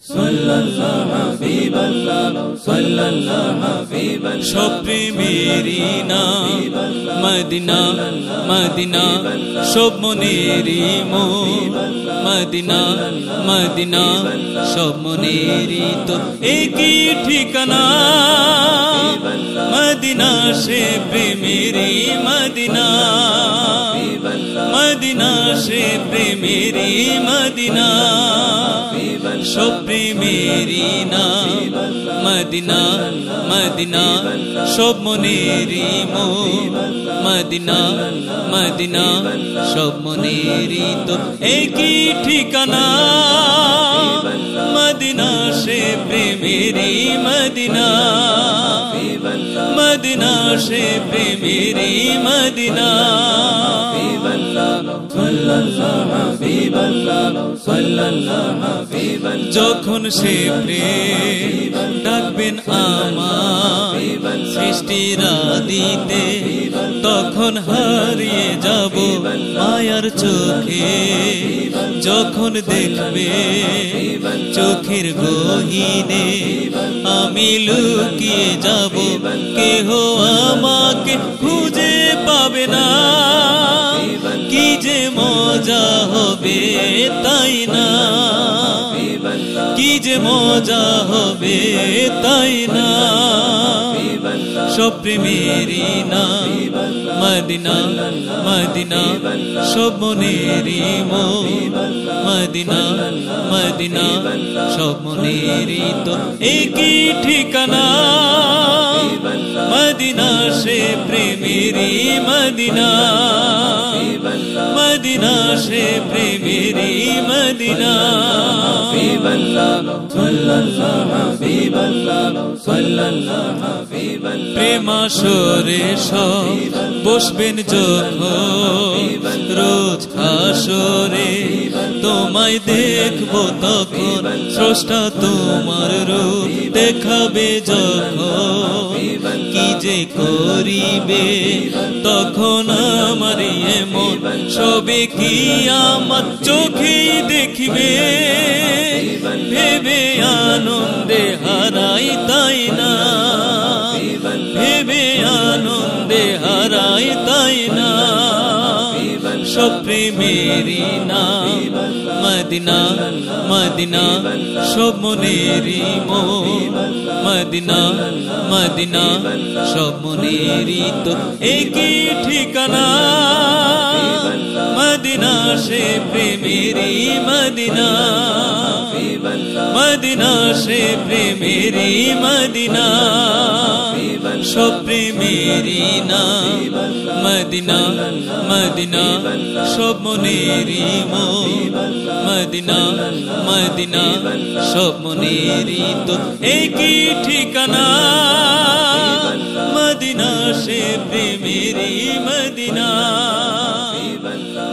সাল্লাল্লাহু হাবিবাল্লাহ সাল্লাল্লাহু হাবিবাল্লাহ সব প্রেমেরই নাম মদিনা মদিনা সব মনেরই মন মদিনা মদিনা সব মনেরই তো একই ঠিকানা মদিনা সে প্রেমেরই মদিনা মদিনা সে প্রেমেরই মদিনা সব প্রেমেরই নাম মদিনা মদিনা সব মনেরই মন মদিনা মদিনা সব মনেরই তো একই ঠিকানা মদিনা সে প্রেমেরই মদিনা মদিনা সে প্রেমেরই মদিনা যখন সে প্রেম ডাকবেন আমার সৃষ্টির আদিতে তখন হারিয়ে যাব মায়ার চোখে যখন দেখবে চোখের গহীনে আমি লুকিয়ে যাব কেহ আমাকে খুঁজে পাবে না কি যে মজা হবে তাই না কি যে মজা হবে তাই না সব প্রেমেরই নাম মদিনা মদিনা সব মনেরই মন মদিনা মদিনা সব মনেরই তো একই ঠিকানা মদিনা সে প্রেমেরই মদিনা মদিনা সে প্রেমেরই মদিনা প্রেমাসরে সব বসবেন যখন রোজ হাসরে তোমায় দেখবো তখন স্রষ্টা তোমার রূপ দেখাবে যখন কি যে করিবে তখন আমার এমন সবে কি আমার চোখেই দেখিবে ভেবে আনন্দে হারাই তাই না ভেবে আনন্দে হারাই তাই না সব প্রেমেরই নাম মদিনা মদিনা সব মনেরই মন মদিনা মদিনা সব মনেরই তো একই ঠিকানা মদিনা সে প্রেমেরই মদিনা মদিনা সে প্রেমেরই মদিনা সব প্রেমেরই নাম মদিনা মদিনা সব মনেরই মন মদিনা মদিনা সব মনেরই তো একই ঠিকানা মদিনা সে প্রেমেরই মদিনা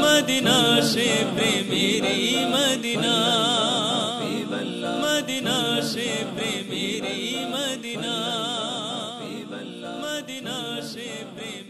মদিনা সে প্রেমেরই মদিনা মদিনা সে প্রেমেরই মদিনা মদিনা সে প্রেম